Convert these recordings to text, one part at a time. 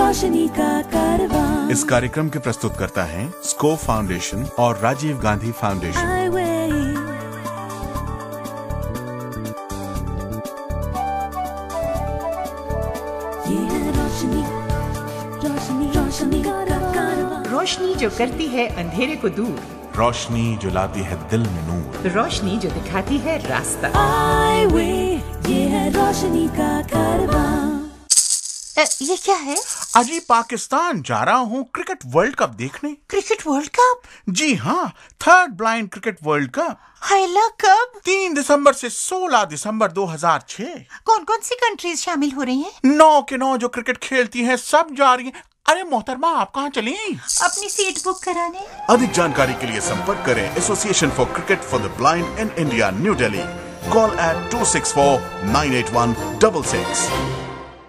रोशनी का कारवां। इस कार्यक्रम के प्रस्तुतकर्ता हैं स्कोप फाउंडेशन और राजीव गांधी फाउंडेशन। रोशनी जो करती है अंधेरे को दूर, रोशनी जो लाती है दिल में नूर, रोशनी जो दिखाती है रास्ता। ये है रोशनी का कारवां। ये क्या है? अजी पाकिस्तान जा रहा हूँ क्रिकेट वर्ल्ड कप देखने। Cricket world cup? जी हाँ, third blind cricket world cup. हायला कब? 3 दिसंबर से 16 दिसंबर 2006। कौन कौन सी कंट्रीज शामिल हो रही हैं? 9 के 9 जो क्रिकेट खेलती हैं सब जा रही हैं। अरे मोहतरमा, आप कहाँ चली? अपनी सीट बुक कराने। अधिक जानकारी के लिए संपर्क करें Association for Cricket for the Blind in India, New Delhi. Call at 264-981-66।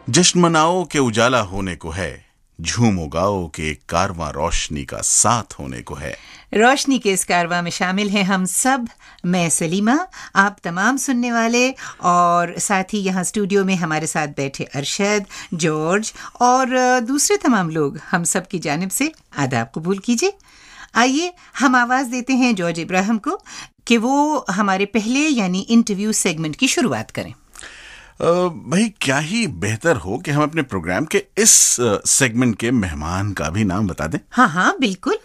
जश्न मनाओ के उजाला होने को है, झूमो गाओ के एक कारवां रोशनी का साथ होने को है। रोशनी के इस कारवां में शामिल हैं हम सब। मैं सलीमा, आप तमाम सुनने वाले, और साथ ही यहाँ स्टूडियो में हमारे साथ बैठे अरशद, जॉर्ज और दूसरे तमाम लोग, हम सब की जानिब से आदाब कबूल कीजिए। आइए हम आवाज़ देते हैं जॉर्ज इब्राहिम को कि वो हमारे पहले यानी इंटरव्यू सेगमेंट की शुरुआत करें। भाई, क्या ही बेहतर हो कि हम अपने प्रोग्राम के इस सेगमेंट के मेहमान का भी नाम बता दें। हाँ बिल्कुल।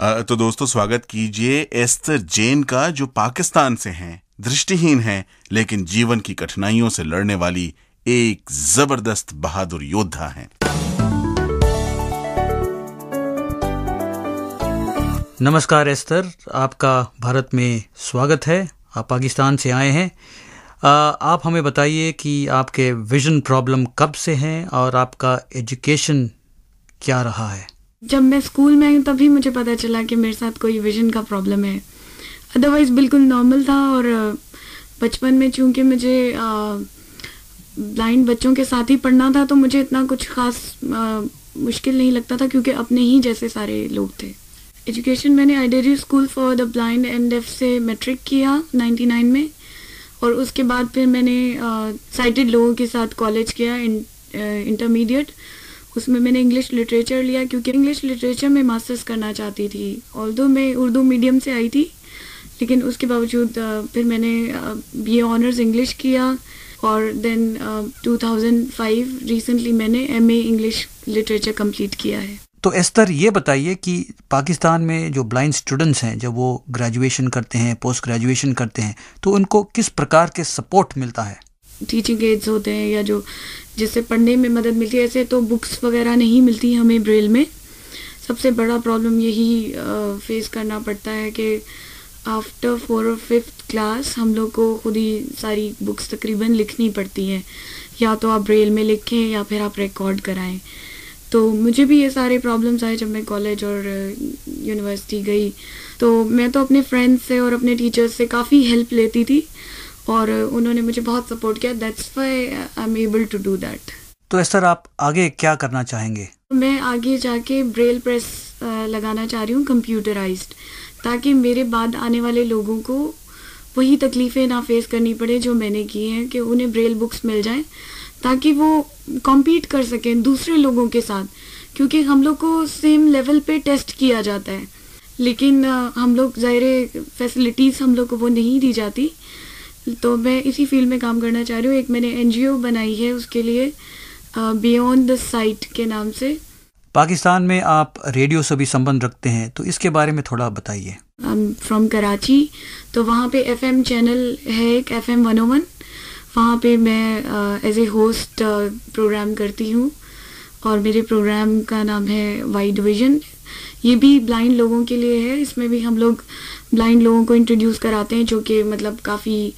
तो दोस्तों, स्वागत कीजिए एस्थर जैन का, जो पाकिस्तान से हैं, दृष्टिहीन हैं, लेकिन जीवन की कठिनाइयों से लड़ने वाली एक जबरदस्त बहादुर योद्धा हैं। नमस्कार एस्थर, आपका भारत में स्वागत है। आप पाकिस्तान से आए हैं। आप हमें बताइए कि आपके विजन प्रॉब्लम कब से हैं और आपका एजुकेशन क्या रहा है? जब मैं स्कूल में आई तभी मुझे पता चला कि मेरे साथ कोई विजन का प्रॉब्लम है। अदरवाइज़ बिल्कुल नॉर्मल था। और बचपन में चूंकि मुझे ब्लाइंड बच्चों के साथ ही पढ़ना था, तो मुझे इतना कुछ ख़ास मुश्किल नहीं लगता था, क्योंकि अपने ही जैसे सारे लोग थे। एजुकेशन मैंने Ida Rieu school for the blind and deaf से मैट्रिक किया 99 में, और उसके बाद फिर मैंने साइटेड लोगों के साथ कॉलेज किया, इंटरमीडिएट। उसमें मैंने इंग्लिश लिटरेचर लिया, क्योंकि इंग्लिश लिटरेचर में मास्टर्स करना चाहती थी। ऑल्दो मैं उर्दू मीडियम से आई थी, लेकिन उसके बावजूद फिर मैंने बीए ऑनर्स इंग्लिश किया, और देन 2005 रिसेंटली मैंने एमए इंग्लिश लिटरेचर कंप्लीट किया है। तो एस्थर, ये बताइए कि पाकिस्तान में जो ब्लाइंड स्टूडेंट्स हैं, जब वो ग्रेजुएशन करते हैं, पोस्ट ग्रेजुएशन करते हैं, तो उनको किस प्रकार के सपोर्ट मिलता है? टीचिंग एड्स होते हैं, या जो जिससे पढ़ने में मदद मिलती है। ऐसे तो बुक्स वगैरह नहीं मिलती हमें ब्रेल में। सबसे बड़ा प्रॉब्लम यही फेस करना पड़ता है कि आफ्टर 4 और 5th क्लास हम लोग को खुद ही सारी बुक्स तकरीबन लिखनी पड़ती हैं। या तो आप ब्रेल में लिखें या फिर आप रिकॉर्ड कराएं। तो मुझे भी ये सारे प्रॉब्लम्स आए जब मैं कॉलेज और यूनिवर्सिटी गई। तो मैं तो अपने फ्रेंड्स से और अपने टीचर्स से काफ़ी हेल्प लेती थी, और उन्होंने मुझे बहुत सपोर्ट किया। That's why I am able to do that. तो एस्थर, आप आगे क्या करना चाहेंगे? मैं आगे जाके ब्रेल प्रेस लगाना चाह रही हूँ, कंप्यूटराइज्ड, ताकि मेरे बाद आने वाले लोगों को वही तकलीफ़ें ना फेस करनी पड़े जो मैंने की हैं, कि उन्हें ब्रेल बुक्स मिल जाएं, ताकि वो कॉम्पीट कर सकें दूसरे लोगों के साथ। क्योंकि हम लोग को सेम लेवल पे टेस्ट किया जाता है, लेकिन हम लोग ज़ाहिर फैसिलिटीज़ हम लोग को वो नहीं दी जाती। तो मैं इसी फील्ड में काम करना चाह रही हूँ। एक मैंने NGO बनाई है उसके लिए, बियॉन्ड द साइट के नाम से। पाकिस्तान में आप रेडियो से भी संबंध रखते हैं, तो इसके बारे में थोड़ा बताइए। फ्रॉम कराची, तो वहाँ पे FM चैनल है एक, FM 101। वहाँ पे मैं एज ए होस्ट प्रोग्राम करती हूँ, और मेरे प्रोग्राम का नाम है वाइड विजन। ये भी ब्लाइंड लोगों के लिए है। इसमें भी हम लोग ब्लाइंड लोगों को इंट्रोड्यूस कराते हैं, जो कि मतलब काफ़ी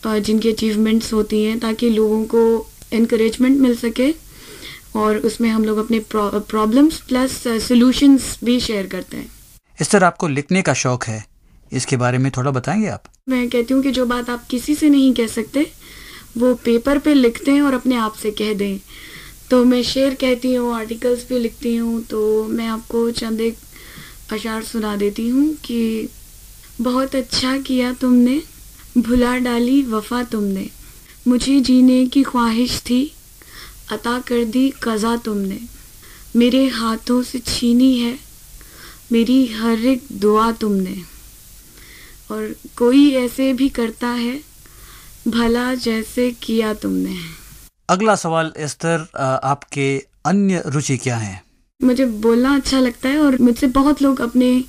जिनकी अचीवमेंट्स होती हैं, ताकि लोगों को इनकरेजमेंट मिल सके। और उसमें हम लोग अपने प्रॉब्लम्स प्लस सॉल्यूशंस भी शेयर करते हैं। इस तरह आपको लिखने का शौक़ है, इसके बारे में थोड़ा बताएंगे आप? मैं कहती हूँ कि जो बात आप किसी से नहीं कह सकते, वो पेपर पे लिखते हैं और अपने आप से कह दें। तो मैं शेर कहती हूँ, आर्टिकल्स भी लिखती हूँ। तो मैं आपको चंद एक अशार सुना देती हूँ कि बहुत अच्छा किया तुमने, भुला डाली वफा तुमने, मुझे जीने की ख्वाहिश थी, अता कर दी कज़ा तुमने, मेरे हाथों से छीनी है मेरी हर एक दुआ तुमने, और कोई ऐसे भी करता है भला जैसे किया तुमने। अगला सवाल एस्तर, आपके अन्य रुचि क्या है? मुझे बोलना अच्छा लगता है और मुझसे बहुत लोग अपने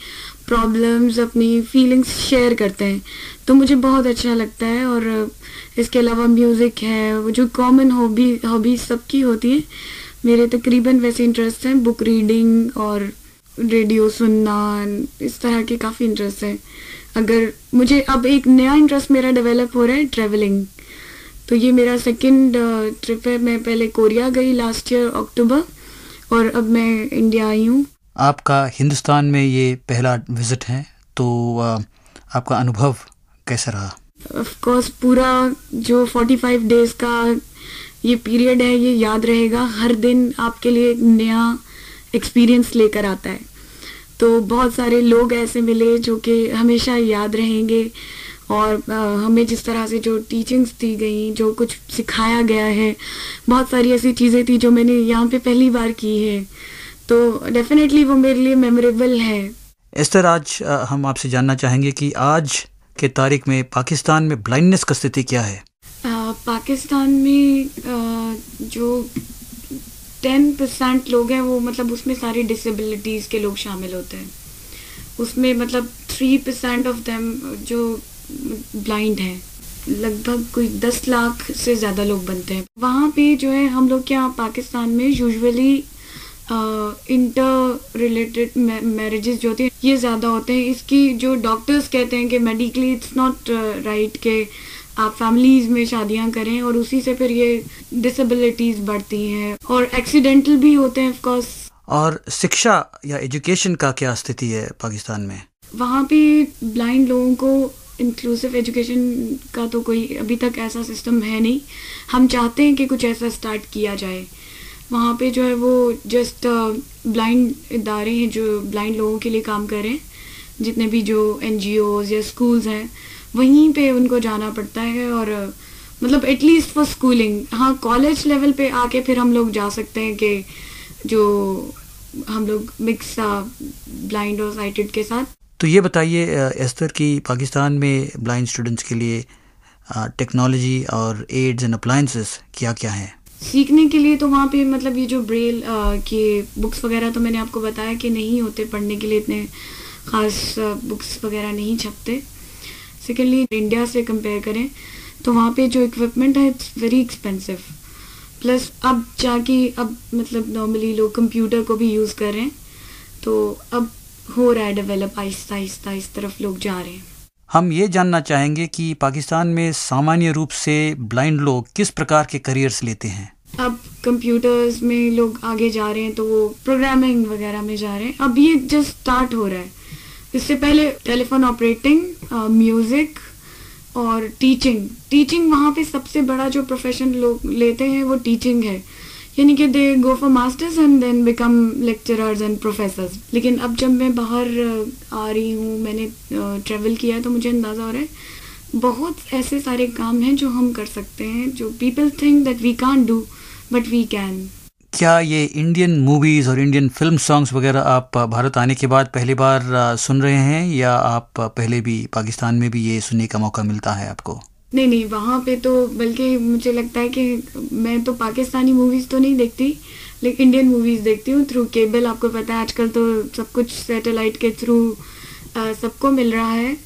प्रॉब्लम्स, अपनी फीलिंग्स शेयर करते हैं, तो मुझे बहुत अच्छा लगता है। और इसके अलावा म्यूज़िक है, वो जो कॉमन हॉबी सबकी होती है, मेरे तकरीबन वैसे इंटरेस्ट हैं। बुक रीडिंग और रेडियो सुनना, इस तरह के काफ़ी इंटरेस्ट है। अगर मुझे अब एक नया इंटरेस्ट मेरा डेवलप हो रहा है, ट्रैवलिंग। तो ये मेरा सेकंड ट्रिप है। मैं पहले कोरिया गई लास्ट ईयर अक्टूबर, और अब मैं इंडिया आई हूँ। आपका हिंदुस्तान में ये पहला विजिट है, तो आपका अनुभव कैसा रहा? ऑफ कोर्स पूरा जो 45 डेज का ये पीरियड है, ये याद रहेगा। हर दिन आपके लिए एक नया एक्सपीरियंस लेकर आता है। तो बहुत सारे लोग ऐसे मिले जो कि हमेशा याद रहेंगे, और हमें जिस तरह से जो टीचिंग्स दी गई, जो कुछ सिखाया गया है, बहुत सारी ऐसी चीज़ें थी जो मैंने यहाँ पे पहली बार की है, तो डेफिनेटली वो मेरे लिए मेमोरेबल है। एस्तर, आज हम आपसे जानना चाहेंगे कि आज के तारीख में पाकिस्तान में ब्लाइंडनेस का स्थिति क्या है? पाकिस्तान में जो 10% लोग हैं, वो मतलब उसमें सारी डिसेबिलिटीज़ के लोग शामिल होते हैं। उसमें मतलब 3% ऑफ देम जो ब्लाइंड हैं, लगभग कोई 10 लाख से ज़्यादा लोग बनते हैं। वहाँ पे जो है, हम लोग क्या पाकिस्तान में यूजुअली इंटर रिलेटेड मैरिजेस जो होती हैं, ये ज़्यादा होते हैं। इसकी जो डॉक्टर्स कहते हैं कि मेडिकली इट्स नॉट राइट कि आप फैमिलीज में शादियां करें, और उसी से फिर ये डिसेबिलिटीज़ बढ़ती हैं, और एक्सीडेंटल भी होते हैं ऑफ कोर्स। और शिक्षा या एजुकेशन का क्या स्थिति है पाकिस्तान में? वहाँ पे ब्लाइंड लोगों को इंक्लूसिव एजुकेशन का तो कोई अभी तक ऐसा सिस्टम है नहीं। हम चाहते हैं कि कुछ ऐसा स्टार्ट किया जाए। वहाँ पे जो है वो जस्ट ब्लाइंड इदारे हैं जो ब्लाइंड लोगों के लिए काम करें, जितने भी जो NGOs या स्कूल्स हैं, वहीं पे उनको जाना पड़ता है। और मतलब एटलीस्ट फॉर स्कूलिंग। हाँ, कॉलेज लेवल पे आके फिर हम लोग जा सकते हैं कि जो हम लोग मिक्स ब्लाइंड और साइटेड के साथ। तो ये बताइए एस्तर कि पाकिस्तान में ब्लाइंड स्टूडेंट्स के लिए टेक्नोलॉजी और एड्स एंड अप्लायंसेस क्या क्या हैं? सीखने के लिए तो वहाँ पे मतलब ये जो ब्रेल के बुक्स वगैरह, तो मैंने आपको बताया कि नहीं होते, पढ़ने के लिए इतने ख़ास बुक्स वगैरह नहीं छपते। सेकेंडली, इंडिया से कंपेयर करें तो वहाँ पे जो इक्विपमेंट है इट्स वेरी एक्सपेंसिव। प्लस अब जाके अब मतलब नॉर्मली लोग कंप्यूटर को भी यूज़ कर रहे हैं, तो अब हो रहा है डेवलप आहिस्ता आहिस्ता, इस तरफ लोग जा रहे हैं। हम ये जानना चाहेंगे कि पाकिस्तान में सामान्य रूप से ब्लाइंड लोग किस प्रकार के करियर्स लेते हैं? अब कंप्यूटर्स में लोग आगे जा रहे हैं, तो वो प्रोग्रामिंग वगैरह में जा रहे हैं। अब ये जस्ट स्टार्ट हो रहा है। इससे पहले टेलीफोन ऑपरेटिंग, म्यूज़िक और टीचिंग वहाँ पे सबसे बड़ा जो प्रोफेशन लोग लेते हैं वो टीचिंग है, यानी कि they go for masters and then become lecturers and professors. लेकिन अब जब मैं बाहर आ रही हूँ, मैंने ट्रैवल किया है, तो मुझे अंदाज़ा हो रहा है बहुत ऐसे सारे काम हैं जो हम कर सकते हैं, जो people think that we can't do but we can. क्या ये इंडियन मूवीज़ और इंडियन फिल्म सॉन्ग्स वगैरह आप भारत आने के बाद पहली बार सुन रहे हैं, या आप पहले भी पाकिस्तान में भी ये सुनने का मौका मिलता है आपको? नहीं, वहाँ पे तो बल्कि मुझे लगता है कि मैं तो पाकिस्तानी मूवीज़ तो नहीं देखती, लेकिन इंडियन मूवीज़ देखती हूँ थ्रू केबल। आपको पता है आजकल तो सब कुछ सैटेलाइट के थ्रू सबको मिल रहा है,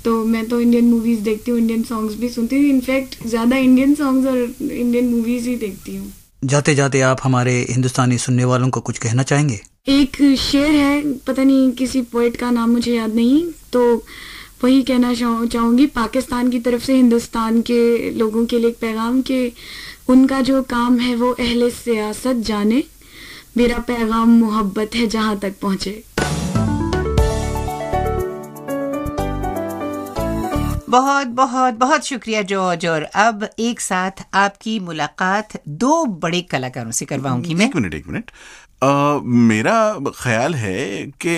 तो मैं तो इंडियन मूवीज़ देखती हूँ, इंडियन सॉन्ग्स भी सुनती हूँ। इनफैक्ट ज़्यादा इंडियन सॉन्ग्स और इंडियन मूवीज़ ही देखती हूँ। जाते जाते आप हमारे हिंदुस्तानी सुनने वालों को कुछ कहना चाहेंगे? एक शेर है, पता नहीं किसी पोइट का नाम मुझे याद नहीं, तो वही कहना चाहूँगी पाकिस्तान की तरफ से हिंदुस्तान के लोगों के लिए एक पैगाम कि उनका जो काम है वो अहले सियासत जाने, मेरा पैगाम मोहब्बत है जहाँ तक पहुँचे। बहुत बहुत बहुत शुक्रिया जॉर्ज। और अब एक साथ आपकी मुलाकात दो बड़े कलाकारों से करवाऊंगी मैं। एक मिनट। मेरा ख्याल है कि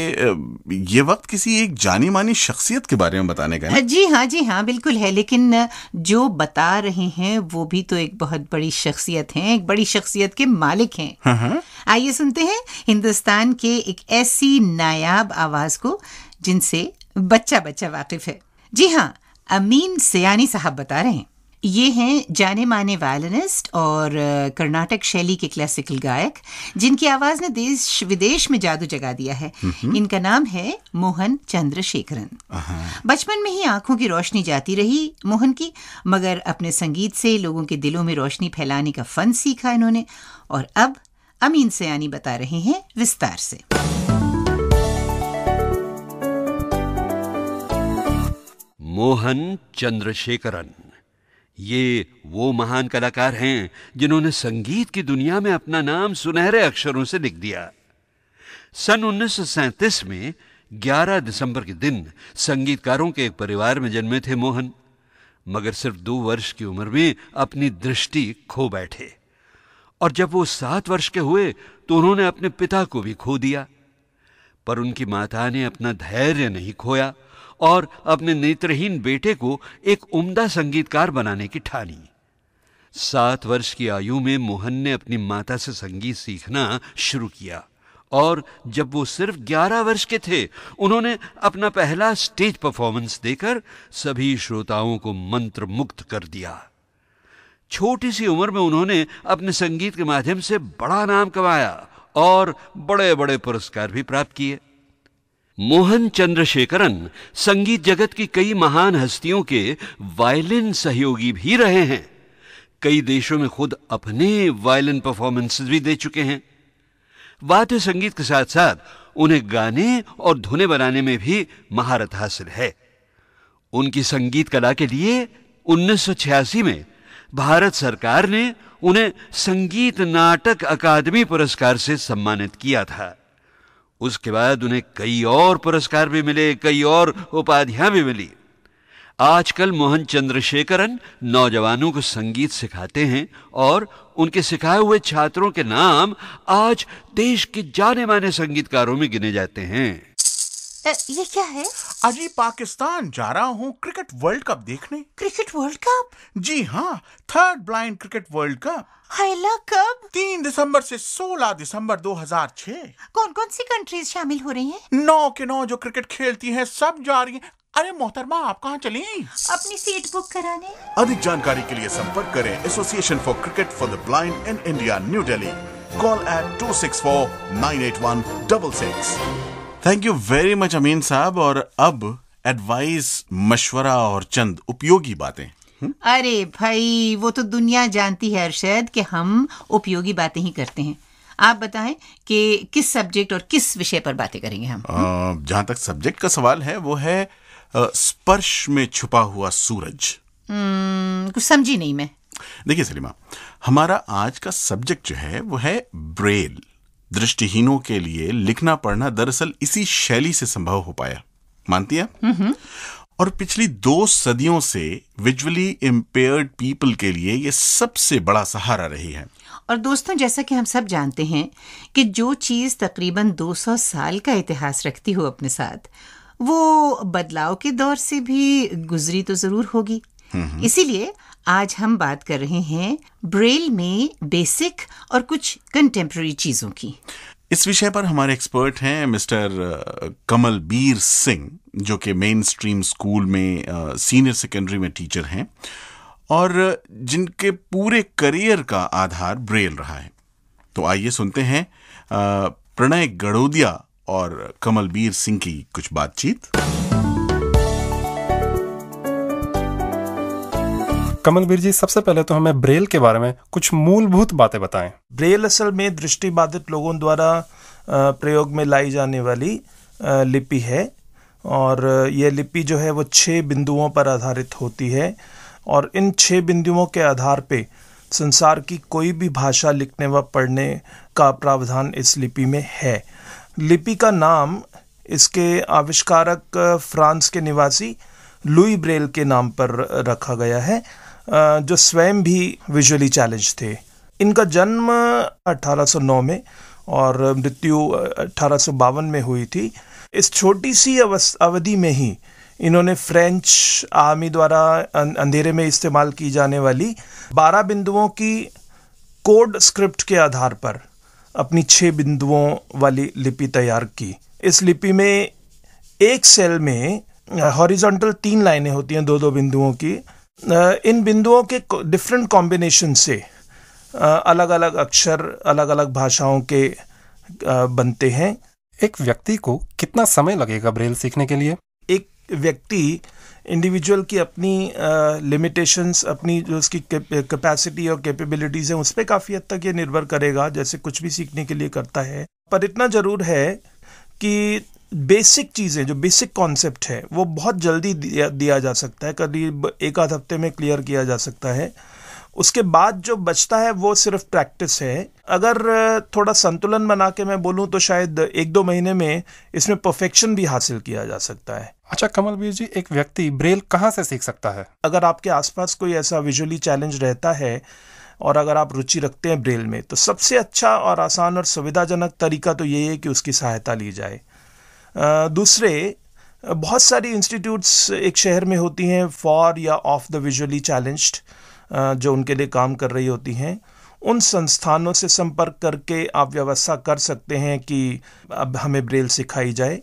ये वक्त किसी एक जानी मानी शख्सियत के बारे में बताने का है। जी हाँ बिल्कुल है, लेकिन जो बता रहे हैं वो भी तो एक बहुत बड़ी शख्सियत हैं, एक बड़ी शख्सियत के मालिक हैं। हाँ। आइए सुनते हैं हिंदुस्तान के एक ऐसी नायाब आवाज को जिनसे बच्चा बच्चा वाकिफ है। जी हाँ, अमीन सयानी साहब बता रहे हैं। ये हैं जाने माने वायलिनिस्ट और कर्नाटक शैली के क्लासिकल गायक जिनकी आवाज ने देश विदेश में जादू जगा दिया है। इनका नाम है मोहन चंद्रशेखरन। बचपन में ही आंखों की रोशनी जाती रही मोहन की, मगर अपने संगीत से लोगों के दिलों में रोशनी फैलाने का फन सीखा इन्होंने। और अब अमीन सयानी बता रहे हैं विस्तार से। मोहन चंद्रशेखरन ये वो महान कलाकार हैं जिन्होंने संगीत की दुनिया में अपना नाम सुनहरे अक्षरों से लिख दिया। सन 1937 में 11 दिसंबर के दिन संगीतकारों के एक परिवार में जन्मे थे मोहन, मगर सिर्फ 2 वर्ष की उम्र में अपनी दृष्टि खो बैठे। और जब वो 7 वर्ष के हुए तो उन्होंने अपने पिता को भी खो दिया। पर उनकी माता ने अपना धैर्य नहीं खोया और अपने नेत्रहीन बेटे को एक उम्दा संगीतकार बनाने की ठानी। 7 वर्ष की आयु में मोहन ने अपनी माता से संगीत सीखना शुरू किया और जब वो सिर्फ 11 वर्ष के थे उन्होंने अपना पहला स्टेज परफॉर्मेंस देकर सभी श्रोताओं को मंत्रमुग्ध कर दिया। छोटी सी उम्र में उन्होंने अपने संगीत के माध्यम से बड़ा नाम कमाया और बड़े बड़े पुरस्कार भी प्राप्त किए। मोहन चंद्रशेखरन संगीत जगत की कई महान हस्तियों के वायलिन सहयोगी भी रहे हैं। कई देशों में खुद अपने वायलिन परफॉर्मेंसेस भी दे चुके हैं। वाद्य संगीत के साथ साथ उन्हें गाने और धुनें बनाने में भी महारत हासिल है। उनकी संगीत कला के लिए 1986 में भारत सरकार ने उन्हें संगीत नाटक अकादमी पुरस्कार से सम्मानित किया था। उसके बाद उन्हें कई और पुरस्कार भी मिले, कई और उपाधियां भी मिली। आजकल मोहन चंद्रशेखरन नौजवानों को संगीत सिखाते हैं और उनके सिखाए हुए छात्रों के नाम आज देश के जाने माने संगीतकारों में गिने जाते हैं। ये क्या है? अजी पाकिस्तान जा रहा हूँ क्रिकेट वर्ल्ड कप देखने। Cricket world cup? जी हाँ, 3rd blind cricket world cup. हायला कब? 3 दिसंबर से 16 दिसंबर 2006। कौन कौन सी कंट्रीज शामिल हो रही हैं? 9 के 9 जो क्रिकेट खेलती हैं सब जा रही हैं। अरे मोहतरमा, आप कहाँ चली? अपनी सीट बुक कराने। अधिक जानकारी के लिए संपर्क करें Association for Cricket for the Blind in India, New Delhi. Call at 264-981-66। Thank you very much Amin साहब। और अब एडवाइस, मशवरा और चंद उपयोगी बातें। अरे भाई, वो तो दुनिया जानती है अरशद कि हम उपयोगी बातें ही करते हैं। आप बताएं कि किस सब्जेक्ट और किस विषय पर बातें करेंगे हम? जहां तक सब्जेक्ट का सवाल है वो है स्पर्श में छुपा हुआ सूरज। कुछ समझी नहीं मैं। देखिए सलीमा, हमारा आज का सब्जेक्ट जो है वो है ब्रेल। दृष्टिहीनों के लिए लिखना पढ़ना दरअसल इसी शैली से संभव हो पाया, मानती है? और पिछली 2 सदियों से विजुअली इम्पेयर्ड पीपल के लिए ये सबसे बड़ा सहारा रही है। और दोस्तों, जैसा कि हम सब जानते हैं कि जो चीज तकरीबन 200 साल का इतिहास रखती हो अपने साथ, वो बदलाव के दौर से भी गुजरी तो जरूर होगी। इसीलिए आज हम बात कर रहे हैं ब्रेल में बेसिक और कुछ कंटेम्पररी चीजों की। इस विषय पर हमारे एक्सपर्ट हैं मिस्टर कमलबीर सिंह, जो कि मेन स्ट्रीम स्कूल में सीनियर सेकेंडरी में टीचर हैं और जिनके पूरे करियर का आधार ब्रेल रहा है। तो आइए सुनते हैं प्रणय गड़ोदिया और कमलबीर सिंह की कुछ बातचीत। कमलबीर जी, सबसे पहले तो हमें ब्रेल के बारे में कुछ मूलभूत बातें बताएं। ब्रेल असल में दृष्टिबाधित लोगों द्वारा प्रयोग में लाई जाने वाली लिपि है और ये लिपि जो है वो 6 बिंदुओं पर आधारित होती है और इन 6 बिंदुओं के आधार पे संसार की कोई भी भाषा लिखने व पढ़ने का प्रावधान इस लिपि में है। लिपि का नाम इसके आविष्कारक फ्रांस के निवासी लुई ब्रेल के नाम पर रखा गया है, जो स्वयं भी विजुअली चैलेंज थे। इनका जन्म 1809 में और मृत्यु 1852 में हुई थी। इस छोटी सी अवधि में ही इन्होंने फ्रेंच आर्मी द्वारा अंधेरे में इस्तेमाल की जाने वाली 12 बिंदुओं की कोड स्क्रिप्ट के आधार पर अपनी 6 बिंदुओं वाली लिपि तैयार की। इस लिपि में एक सेल में हॉरिजॉन्टल 3 लाइनें होती हैं 2-2 बिंदुओं की। इन बिंदुओं के डिफरेंट कॉम्बिनेशन से अलग अलग अक्षर अलग अलग भाषाओं के बनते हैं। एक व्यक्ति को कितना समय लगेगा ब्रेल सीखने के लिए? एक व्यक्ति इंडिविजुअल की अपनी लिमिटेशंस, अपनी जो उसकी कैपेसिटी और कैपेबिलिटीज हैं उस पर काफ़ी हद तक ये निर्भर करेगा, जैसे कुछ भी सीखने के लिए करता है। पर इतना ज़रूर है कि बेसिक चीज़ें, जो बेसिक कॉन्सेप्ट है वो बहुत जल्दी दिया जा सकता है, करीब 1-8 हफ्ते में क्लियर किया जा सकता है। उसके बाद जो बचता है वो सिर्फ प्रैक्टिस है। अगर थोड़ा संतुलन बना के मैं बोलूँ तो शायद 1-2 महीने में इसमें परफेक्शन भी हासिल किया जा सकता है। अच्छा कमलवीर जी, एक व्यक्ति ब्रेल कहाँ से सीख सकता है? अगर आपके आसपास कोई ऐसा विजुअली चैलेंज रहता है और अगर आप रुचि रखते हैं ब्रेल में, तो सबसे अच्छा और आसान और सुविधाजनक तरीका तो यही है कि उसकी सहायता ली जाए। दूसरे, बहुत सारी इंस्टीट्यूट्स एक शहर में होती हैं फॉर या ऑफ द विजुअली चैलेंज्ड, जो उनके लिए काम कर रही होती हैं। उन संस्थानों से संपर्क करके आप व्यवस्था कर सकते हैं कि अब हमें ब्रेल सिखाई जाए।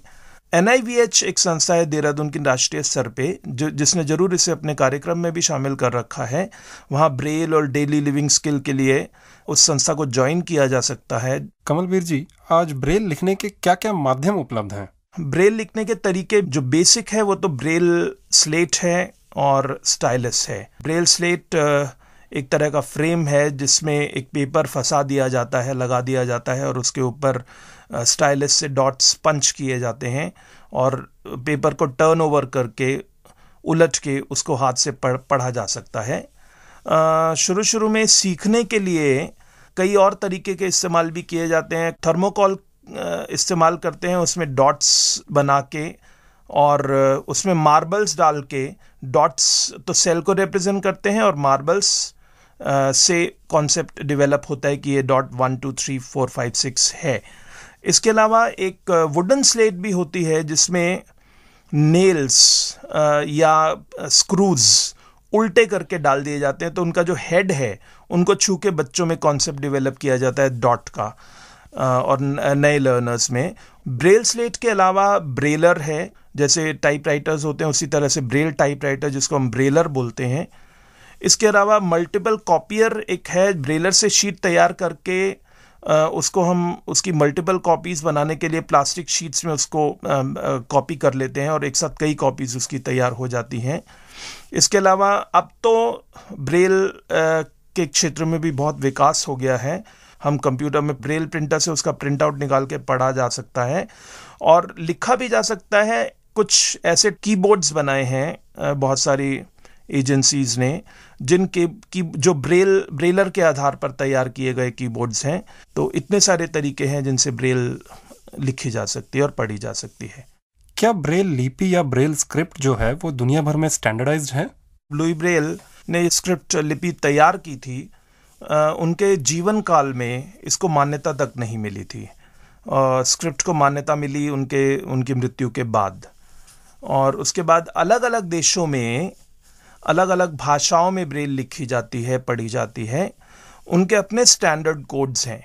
NIVH एक संस्था है देहरादून की राष्ट्रीय स्तर पे, जिसने जरूर इसे अपने कार्यक्रम में भी शामिल कर रखा है। वहाँ ब्रेल और डेली लिविंग स्किल के लिए उस संस्था को ज्वाइन किया जा सकता है। कमलवीर जी, आज ब्रेल लिखने के क्या क्या माध्यम उपलब्ध हैं? ब्रेल लिखने के तरीके जो बेसिक है वो तो ब्रेल स्लेट है और स्टाइलस है। ब्रेल स्लेट एक तरह का फ्रेम है जिसमें एक पेपर फंसा दिया जाता है, लगा दिया जाता है और उसके ऊपर स्टाइलस से डॉट्स पंच किए जाते हैं और पेपर को टर्न ओवर करके उलट के उसको हाथ से पढ़ा जा सकता है। शुरू में सीखने के लिए कई और तरीके के इस्तेमाल भी किए जाते हैं। थर्मोकॉल इस्तेमाल करते हैं, उसमें डॉट्स बना के और उसमें मार्बल्स डाल के, डॉट्स तो सेल को रिप्रेजेंट करते हैं और मार्बल्स से कॉन्सेप्ट डेवलप होता है कि ये डॉट 1 2 3 4 5 6 है। इसके अलावा एक वुडन स्लेट भी होती है जिसमें नेल्स या स्क्रूज उल्टे करके डाल दिए जाते हैं, तो उनका जो हेड है उनको छू के बच्चों में कॉन्सेप्ट डेवलप किया जाता है डॉट का। और नए लर्नर्स में ब्रेल स्लेट के अलावा ब्रेलर है, जैसे टाइपराइटर्स होते हैं उसी तरह से ब्रेल टाइपराइटर जिसको हम ब्रेलर बोलते हैं। इसके अलावा मल्टीपल कॉपियर एक है, ब्रेलर से शीट तैयार करके उसको हम उसकी मल्टीपल कॉपीज बनाने के लिए प्लास्टिक शीट्स में उसको कॉपी कर लेते हैं और एक साथ कई कॉपीज उसकी तैयार हो जाती हैं। इसके अलावा अब तो ब्रेल के क्षेत्र में भी बहुत विकास हो गया है। हम कंप्यूटर में ब्रेल प्रिंटर से उसका प्रिंट आउट निकाल के पढ़ा जा सकता है और लिखा भी जा सकता है। कुछ ऐसे कीबोर्ड्स बनाए हैं बहुत सारी एजेंसीज ने जिनके जो ब्रेलर के आधार पर तैयार किए गए कीबोर्ड्स हैं। तो इतने सारे तरीके हैं जिनसे ब्रेल लिखी जा सकती है और पढ़ी जा सकती है। क्या ब्रेल लिपि या ब्रेल स्क्रिप्ट जो है वो दुनिया भर में स्टैंडर्डाइज्ड है? लुई ब्रेल ने स्क्रिप्ट लिपि तैयार की थी, उनके जीवन काल में इसको मान्यता तक नहीं मिली थी। स्क्रिप्ट को मान्यता मिली उनकी मृत्यु के बाद। और उसके बाद अलग अलग देशों में अलग अलग भाषाओं में ब्रेल लिखी जाती है, पढ़ी जाती है। उनके अपने स्टैंडर्ड कोड्स हैं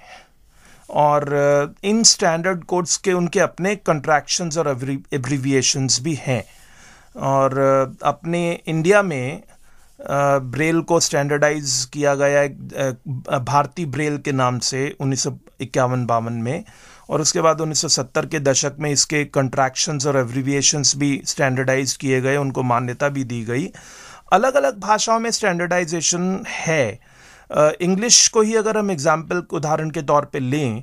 और इन स्टैंडर्ड कोड्स के उनके अपने कंट्रैक्शंस और एब्रिविएशंस भी हैं। और अपने इंडिया में ब्रेल को स्टैंडर्डाइज किया गया भारतीय ब्रेल के नाम से 1951-52 में, और उसके बाद 1970 के दशक में इसके कंट्रैक्शंस और एब्रिविएशंस भी स्टैंडर्डाइज किए गए, उनको मान्यता भी दी गई। अलग अलग भाषाओं में स्टैंडर्डाइजेशन है। इंग्लिश को ही अगर हम एग्जाम्पल उदाहरण के तौर पे लें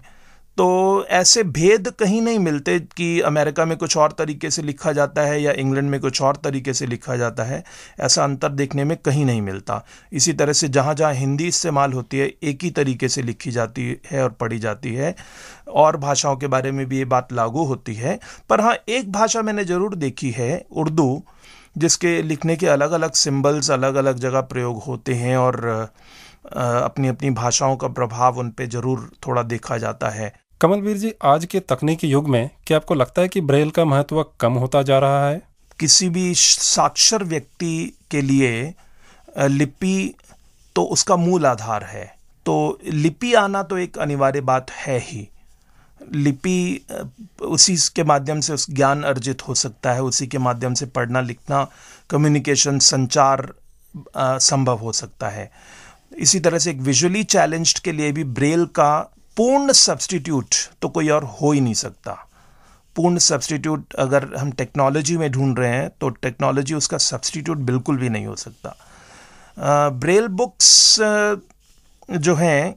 तो ऐसे भेद कहीं नहीं मिलते कि अमेरिका में कुछ और तरीके से लिखा जाता है या इंग्लैंड में कुछ और तरीके से लिखा जाता है। ऐसा अंतर देखने में कहीं नहीं मिलता। इसी तरह से जहाँ जहाँ हिंदी इस्तेमाल होती है एक ही तरीके से लिखी जाती है और पढ़ी जाती है। और भाषाओं के बारे में भी ये बात लागू होती है। पर हाँ, एक भाषा मैंने ज़रूर देखी है, उर्दू, जिसके लिखने के अलग अलग सिंबल्स अलग अलग जगह प्रयोग होते हैं और अपनी अपनी भाषाओं का प्रभाव उन पे ज़रूर थोड़ा देखा जाता है। कमलवीर जी, आज के तकनीकी युग में क्या आपको लगता है कि ब्रेल का महत्व कम होता जा रहा है? किसी भी साक्षर व्यक्ति के लिए लिपि तो उसका मूल आधार है, तो लिपि आना तो एक अनिवार्य बात है ही। लिपि उसी के माध्यम से उस ज्ञान अर्जित हो सकता है, उसी के माध्यम से पढ़ना लिखना, कम्युनिकेशन, संचार संभव हो सकता है। इसी तरह से एक विजुअली चैलेंज्ड के लिए भी ब्रेल का पूर्ण सब्स्टिट्यूट तो कोई और हो ही नहीं सकता। पूर्ण सब्स्टिट्यूट अगर हम टेक्नोलॉजी में ढूंढ रहे हैं तो टेक्नोलॉजी उसका सब्स्टिट्यूट बिल्कुल भी नहीं हो सकता। ब्रेल बुक्स जो हैं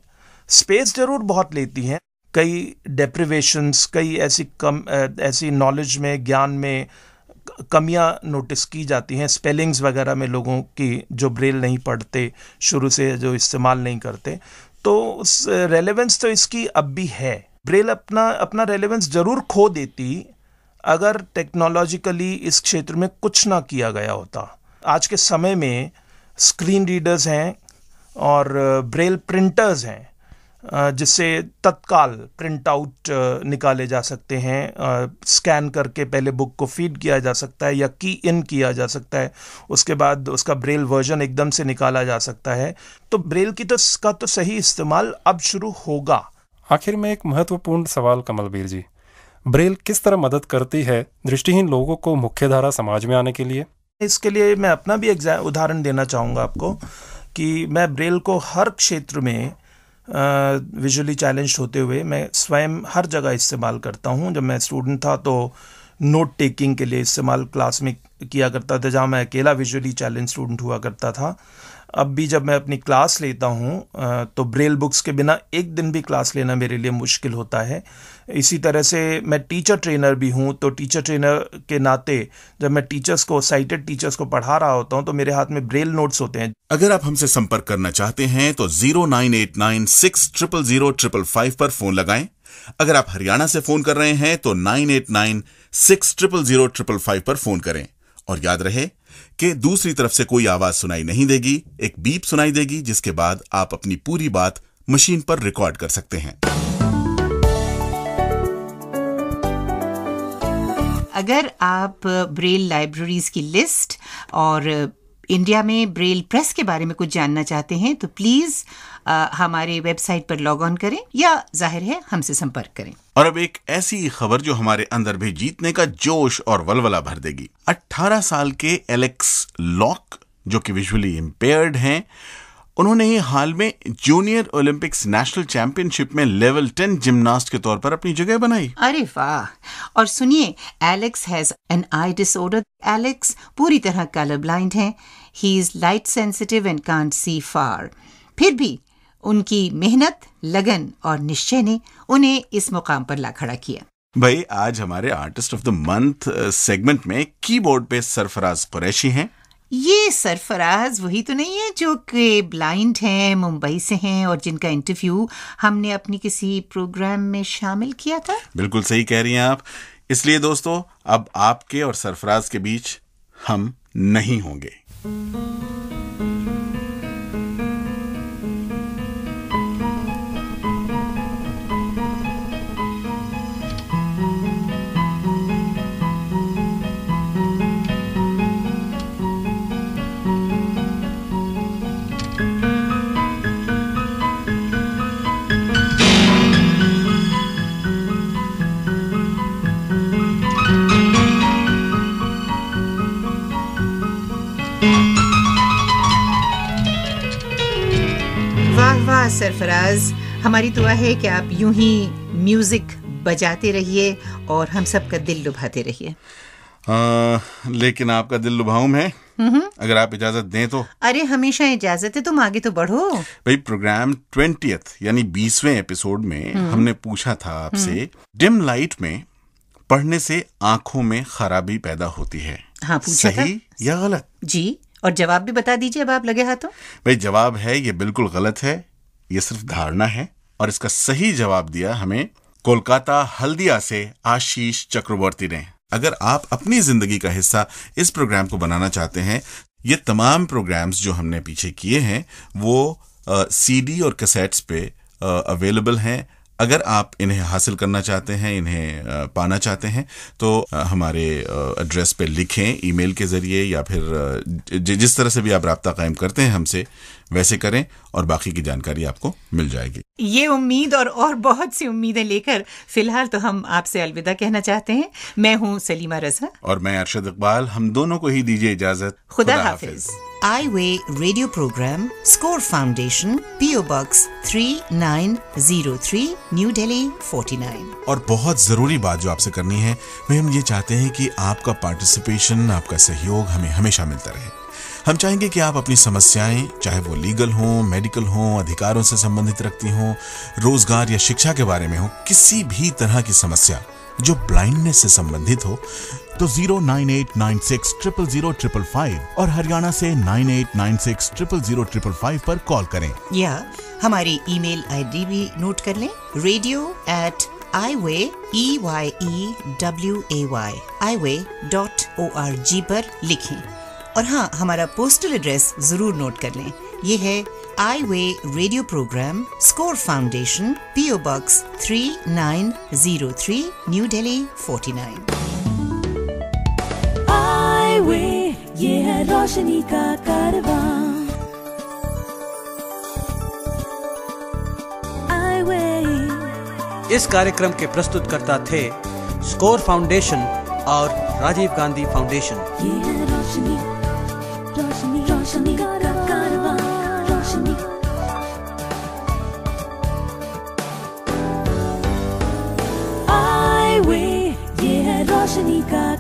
स्पेस जरूर बहुत लेती हैं, कई डेप्रिवेशंस, कई ऐसी नॉलेज में, ज्ञान में कमियां नोटिस की जाती हैं। स्पेलिंग्स वगैरह में लोगों की जो ब्रेल नहीं पढ़ते, शुरू से जो इस्तेमाल नहीं करते, तो उस रेलेवेंस तो इसकी अब भी है। ब्रेल अपना रेलेवेंस जरूर खो देती अगर टेक्नोलॉजिकली इस क्षेत्र में कुछ ना किया गया होता। आज के समय में स्क्रीन रीडर्स हैं और ब्रेल प्रिंटर्स हैं जिससे तत्काल प्रिंट आउट निकाले जा सकते हैं। स्कैन करके पहले बुक को फीड किया जा सकता है या की इन किया जा सकता है, उसके बाद उसका ब्रेल वर्जन एकदम से निकाला जा सकता है। तो ब्रेल का तो सही इस्तेमाल अब शुरू होगा। आखिर में एक महत्वपूर्ण सवाल कमलवीर जी, ब्रेल किस तरह मदद करती है दृष्टिहीन लोगों को मुख्यधारा समाज में आने के लिए? इसके लिए मैं अपना भी उदाहरण देना चाहूँगा आपको कि मैं ब्रेल को हर क्षेत्र में विजुअली चैलेंज होते हुए मैं स्वयं हर जगह इस्तेमाल करता हूँ। जब मैं स्टूडेंट था तो नोट टेकिंग के लिए इस्तेमाल क्लास में किया करता था, जहाँ मैं अकेला विजुअली चैलेंज स्टूडेंट हुआ करता था। अब भी जब मैं अपनी क्लास लेता हूँ तो ब्रेल बुक्स के बिना एक दिन भी क्लास लेना मेरे लिए मुश्किल होता है। इसी तरह से मैं टीचर ट्रेनर भी हूँ, तो टीचर ट्रेनर के नाते जब मैं साइटेड टीचर्स को पढ़ा रहा होता हूँ तो मेरे हाथ में ब्रेल नोट्स होते हैं। अगर आप हमसे संपर्क करना चाहते हैं तो 0989600555 पर फोन लगाएं। अगर आप हरियाणा से फोन कर रहे हैं तो 9896000555 पर फोन करें। और याद रहे कि दूसरी तरफ से कोई आवाज सुनाई नहीं देगी, एक बीप सुनाई देगी जिसके बाद आप अपनी पूरी बात मशीन पर रिकॉर्ड कर सकते हैं। अगर आप ब्रेल लाइब्रेरीज की लिस्ट और इंडिया में ब्रेल प्रेस के बारे में कुछ जानना चाहते हैं तो प्लीज हमारे वेबसाइट पर लॉग ऑन करें या जाहिर है हमसे संपर्क करें। और अब एक ऐसी खबर जो हमारे अंदर भी जीतने का जोश और वलवला भर देगी। 18 साल के एलेक्स लॉक जो कि विजुअली इम्पेयर्ड हैं, उन्होंने ही हाल में जूनियर ओलंपिक्स नेशनल चैंपियनशिप में लेवल 10 जिम्नास्ट के तौर पर अपनी जगह बनाई। अरे वाह! और सुनिए, Alex has an eye disorder. Alex पूरी तरह कलर ब्लाइंड हैं। He is light sensitive and can't see far. फिर भी उनकी मेहनत, लगन और निश्चय ने उन्हें इस मुकाम पर ला खड़ा किया। भाई, आज हमारे artist of the month segment में कीबोर्ड पे सरफराज कुरैशी हैं। ये सरफराज वही तो नहीं है जो कि ब्लाइंड हैं, मुंबई से हैं और जिनका इंटरव्यू हमने अपनी किसी प्रोग्राम में शामिल किया था? बिल्कुल सही कह रही हैं आप। इसलिए दोस्तों, अब आपके और सरफराज के बीच हम नहीं होंगे। वाह सरफराज, हमारी दुआ है कि आप यूं ही म्यूजिक बजाते रहिए और हम सबका दिल लुभाते रहिए। लेकिन आपका दिल लुभाऊं मैं, अगर आप इजाजत दें तो। अरे हमेशा इजाजत है, तुम आगे तो बढ़ो। भाई, प्रोग्राम 20th यानी 20वें एपिसोड में हमने पूछा था आपसे, डिम लाइट में पढ़ने से आंखों में खराबी पैदा होती है। हाँ, पूछा सही था। या गलत? जी, और जवाब भी बता दीजिए अब आप लगे हाथों। भाई, जवाब है ये बिल्कुल गलत है, ये सिर्फ धारणा है। और इसका सही जवाब दिया हमें कोलकाता हल्दिया से आशीष चक्रवर्ती ने। अगर आप अपनी जिंदगी का हिस्सा इस प्रोग्राम को बनाना चाहते हैं, ये तमाम प्रोग्राम्स जो हमने पीछे किए हैं वो सीडी और कैसेट्स पे अवेलेबल हैं। अगर आप इन्हें हासिल करना चाहते हैं, इन्हें पाना चाहते हैं, तो हमारे एड्रेस पे लिखें ईमेल के ज़रिए, या फिर जिस तरह से भी आप राब्ता कायम करते हैं हमसे वैसे करें, और बाकी की जानकारी आपको मिल जाएगी। ये उम्मीद और बहुत सी उम्मीदें लेकर फिलहाल तो हम आपसे अलविदा कहना चाहते हैं। मैं हूँ सलीमा रज़ा और मैं अरशद इकबाल। हम दोनों को ही दीजिए इजाजत। खुदा हाफिज। Eyeway radio programme, Score Foundation, PO Box 3903, New Delhi 49। और बहुत जरूरी बात जो आपसे करनी है, वह हम ये चाहते हैं कि आपका पार्टिसिपेशन, आपका सहयोग हमें हमेशा मिलता रहे। हम चाहेंगे कि आप अपनी समस्याएं, चाहे वो लीगल हों, मेडिकल हों, अधिकारों से संबंधित रखती हों, रोजगार या शिक्षा के बारे में हो, किसी भी तरह की समस्या जो ब्लाइंडनेस से संबंधित हो, तो 09896000555 और हरियाणा से 9896000555 पर कॉल करें, या हमारी ईमेल आईडी भी नोट कर लें, radio@iway.org पर लिखें। और हाँ, हमारा पोस्टल एड्रेस जरूर नोट कर लें। ये है Eyeway radio programme, Score Foundation, PO Box 3903, New Delhi 49। Eyeway, ये है रोशनी का कारवां। आई वे। इस कार्यक्रम के प्रस्तुतकर्ता थे स्कोर फाउंडेशन और राजीव गांधी फाउंडेशन। ये है रोशनी, रोशनी, रोशनी का कारवां, रोशनी। आई वे, ये है रोशनी का